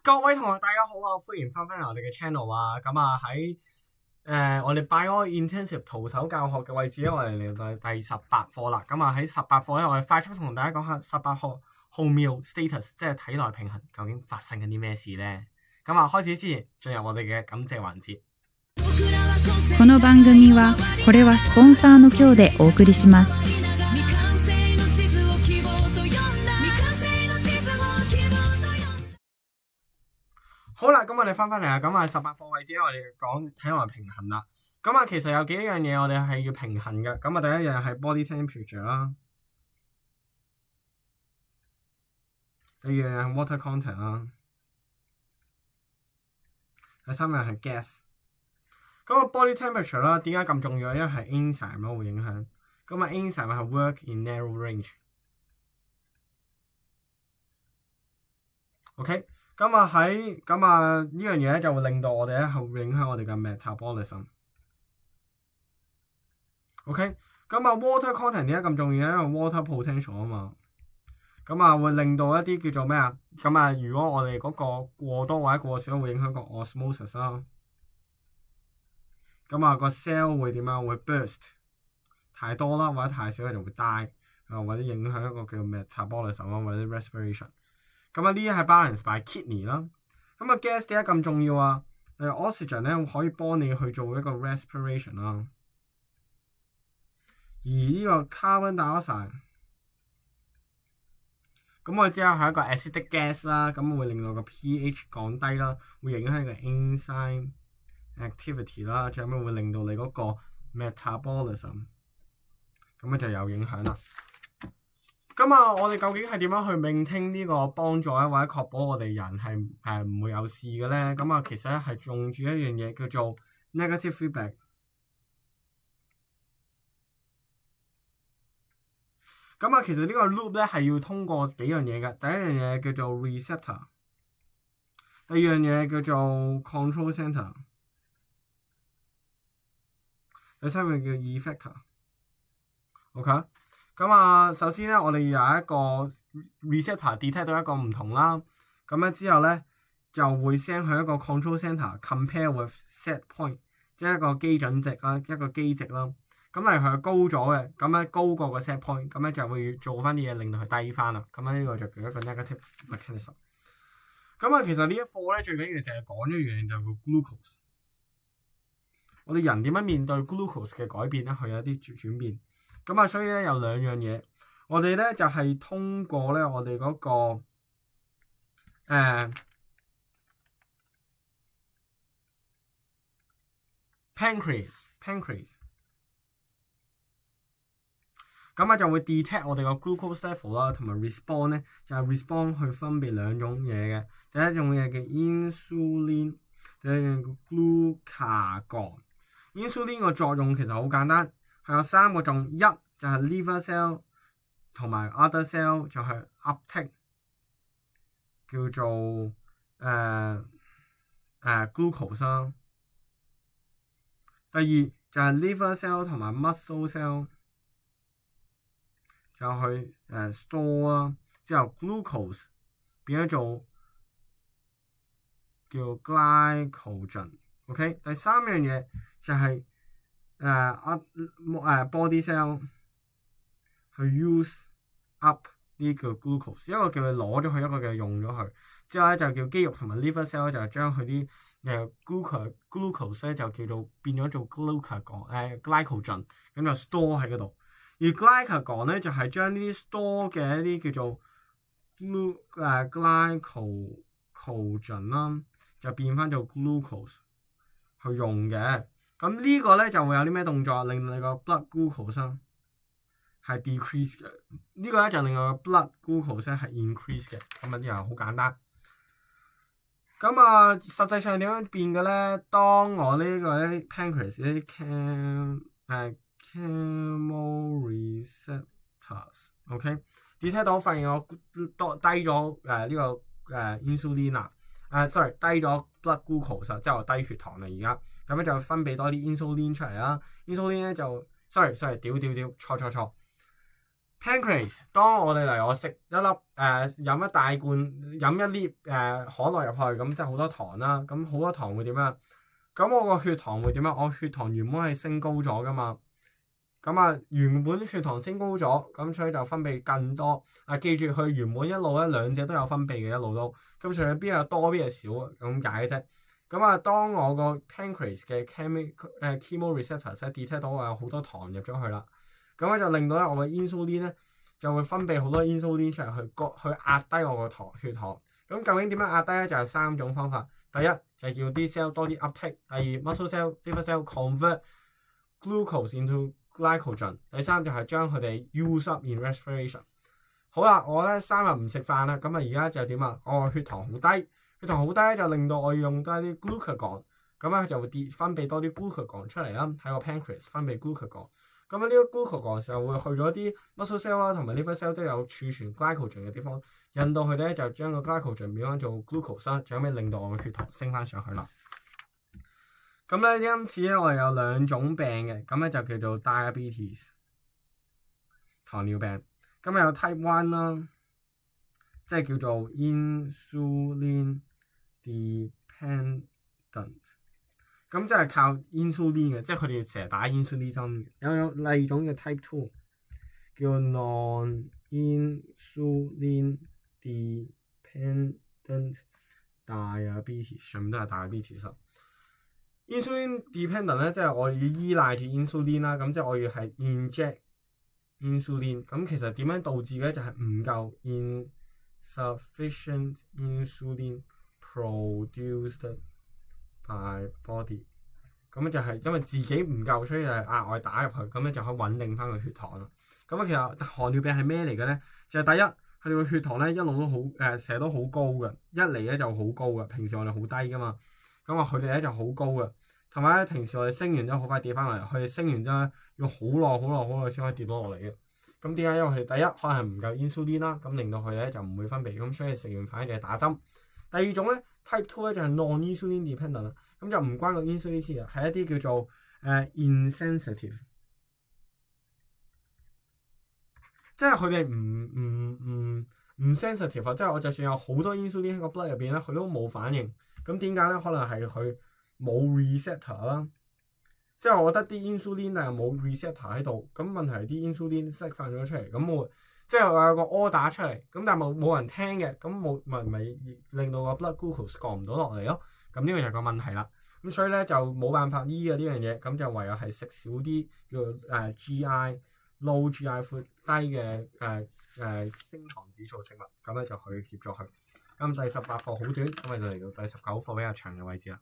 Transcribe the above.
各位同學大家好啊，歡迎翻嚟我哋嘅 channel 啊。咁啊喺我哋 Bio Intensive 徒手教學嘅位置咧，我哋嚟到第18課啦。咁啊喺18課咧，我哋快速同大家講下18課 homeostasis 即係體內平衡究竟發生緊啲咩事咧。咁啊開始之前進入我哋嘅感謝環節。この番組はこれはスポンサーの協でお送りします。好啦，咁我哋翻嚟啦。咁啊18課位置咧，我哋講體內平衡啦。咁啊其實有幾樣嘢我哋係要平衡嘅。咁啊第一樣係 body temperature 啦，第二樣係 water content 啦，第三樣係 gas。咁個 body temperature 啦，點解咁重要？因為係 enzyme 咯，會影響。咁啊 enzyme 係 work in narrow range。OK。咁啊呢樣嘢咧就會令到我哋咧係會影響我哋嘅 metabolism。OK。咁啊 water content 點解咁重要咧？因為 water potential 啊嘛。咁啊會令到一啲叫做咩啊？咁啊如果我哋嗰個過多或者過少，會影響個 osmosis 啦。咁啊個 cell 會點啊？會 burst。太多啦或者太少咧就會 die，或者影響一個叫 metabolism 啦，或者 respiration。咁啊呢啲係 balance by kidney 啦。咁啊 gas 點解咁重要啊？oxygen 咧可以幫你去做一個 respiration 啦。而呢個 carbon dioxide，咁我哋知道係一個 acidic gas 啦，咁會令到個 pH 降低啦，會影響個 enzyme activity 啦，最後會令到你嗰個 metabolism， 咁就有影響啦。咁啊，我哋究竟係點樣去maintain呢個幫助咧，或者確保我哋人係唔會有事嘅咧？咁啊，其實咧係用住一樣嘢叫做 negative feedback。咁啊，其實呢個 loop 咧係要通過幾樣嘢嘅。第一樣嘢叫做 receptor， 第二樣嘢叫做 control center， 第三樣叫 effector。OK。咁啊，首先咧，我哋有一個 receptor detect 到一個唔同啦，咁咧之後咧就會 send 去一個 control center compare with set point， 即係一個基準值啦，一個基值啦。咁例如佢高咗嘅，咁咧高過個 set point， 咁咧就會做翻啲嘢令到佢低翻啦。咁咧呢個就叫一個 negative mechanism。咁啊，其實呢一課咧最緊要就係講一樣嘢，就係 glucose。我哋人點樣面對 glucose 嘅改變咧？佢有啲轉變。咁啊，所以咧有兩樣嘢，我哋咧就係通過咧我哋嗰個pancreas， 咁啊就會 detect 我哋個 glucose level 啦，同埋 respond 咧就係 respond 去分別兩種嘢嘅。第一種嘢叫 insulin， 第二樣叫 glucagon。insulin 個作用其實好簡單。係有三個種，一就係 liver cell 同埋 other cell 就係 uptake 叫做glucose 啦。第二就係 liver cell 同埋 muscle cell 就去store 啦，之後 glucose 變咗做叫 glycogen。OK， 第三樣嘢就係body cell 去 use up 呢個 glucose， 一個叫佢攞咗佢，一個叫佢用咗佢。之後咧就叫肌肉同埋 liver cell 就係將佢啲glucose 咧就叫做變咗做 glycogen， 咁就 store 喺嗰度。而 glycogen 咧就係將呢啲 store 嘅一啲叫做glycogen 啦，就變翻做 glucose 去用嘅。咁呢個咧就會有啲咩動作令你個 blood glucose 係 decrease 嘅，呢個咧就令個 blood glucose 係 increase 嘅。咁啊呢樣好簡單。咁啊實際上點樣變嘅咧？當我呢個咧 pancreas 呢啲 chemoreceptors detect 到發現我多低咗呢個insulin 啊，sorry 低咗 blood glucose， 即係我低血糖啦而家。咁咧就分泌多啲 insulin 出嚟啦。insulin 咧就 sorry 錯。pancreas， 當我哋嚟我食一粒飲一大罐飲一粒可樂入去，咁即係好多糖啦。咁好多糖會點啊？咁我個血糖會點啊？我血糖原本係升高咗噶嘛。咁啊，原本血糖升高咗，咁所以就分泌更多。記住佢原本一路咧兩者都有分泌嘅，一路都。咁所以邊有多邊有少咁解嘅啫。咁啊，當我個 pancreas 嘅 chemoreceptors detect 到我有好多糖入咗去啦，咁咧就令到咧我嘅 insulin 咧就會分泌好多 insulin 出嚟去壓低我個血糖。咁究竟點樣壓低咧？就係3種方法。第一就係叫啲 cell 多啲 uptake， 第二 muscle cell、liver cell convert glucose into glycogen， 第三就係將佢哋 use up in respiration。好啦，我咧3日唔食飯啦，咁啊而家就點啊？我血糖好低，血糖好低咧就令到我要用多啲 glucagon， 咁咧就會分泌多啲 glucagon 出嚟啦，喺個 pancreas 分泌 glucagon。咁啊呢個 glucagon 就會去咗啲 muscle cell 啦，同埋 liver cell 都有儲存 glycogen 嘅地方，引到佢哋咧就將個 glycogen 變翻做 glucose 啦，最後尾令到我嘅血糖升翻上去啦。咁咧，因此咧，我哋有2種病嘅，咁咧就叫做 diabetes 糖尿病。咁有 type 1啦，即係叫做 insulin dependent， 咁即係靠 insulin 嘅，即係佢哋成日打 insulin 針嘅。有第2種嘅 type 2，叫 non-insulin dependent diabetes， 上面都係 diabetes。insulin dependent 咧，即係我要依賴住 insulin 啦，咁即係我要係 inject insulin。咁其實點樣導致嘅就係唔夠 insufficient insulin produced by body。咁就係因為自己唔夠，所以就係額外打入去，咁咧就可以穩定翻個血糖啦。咁其實糖尿病係咩嚟嘅咧？就係第一，佢哋個血糖咧一路都好成日都好高嘅，一嚟咧就好高嘅，平時我哋好低噶嘛。咁啊，佢哋咧就好高嘅，同埋咧平時我哋升完之後好快跌翻落嚟，佢哋升完之後咧要好耐先可以跌到落嚟嘅。咁點解？因為佢哋第一可能係唔夠 insulin 啦，咁令到佢哋咧就唔會分泌，咁所以食完飯就係打針。第2種咧 type 2咧就係 non-insulin dependent 啦，咁就唔關個 insulin 事啊，係一啲叫做insensitive， 即係佢哋唔 sensitive 啊，即係我就算有好多 insulin 喺個 blood 入邊咧，佢都冇反應。咁點解咧？可能係佢冇 receptor 啦，即係我覺得啲 insulin 但係冇 receptor 喺度。咁問題係啲 insulin 釋放咗出嚟，咁我即係我有個 order 出嚟，咁但係冇人聽嘅，咁咪令到個 blood glucose 降唔到落嚟咯。咁呢個就係個問題啦。咁所以咧就冇辦法醫嘅呢樣嘢，咁就唯有係食少啲叫GI low GI food 低嘅升糖指數食物，咁咧就去協助佢。咁第18課好短，咁咪就嚟到第19課比較長嘅位置啦。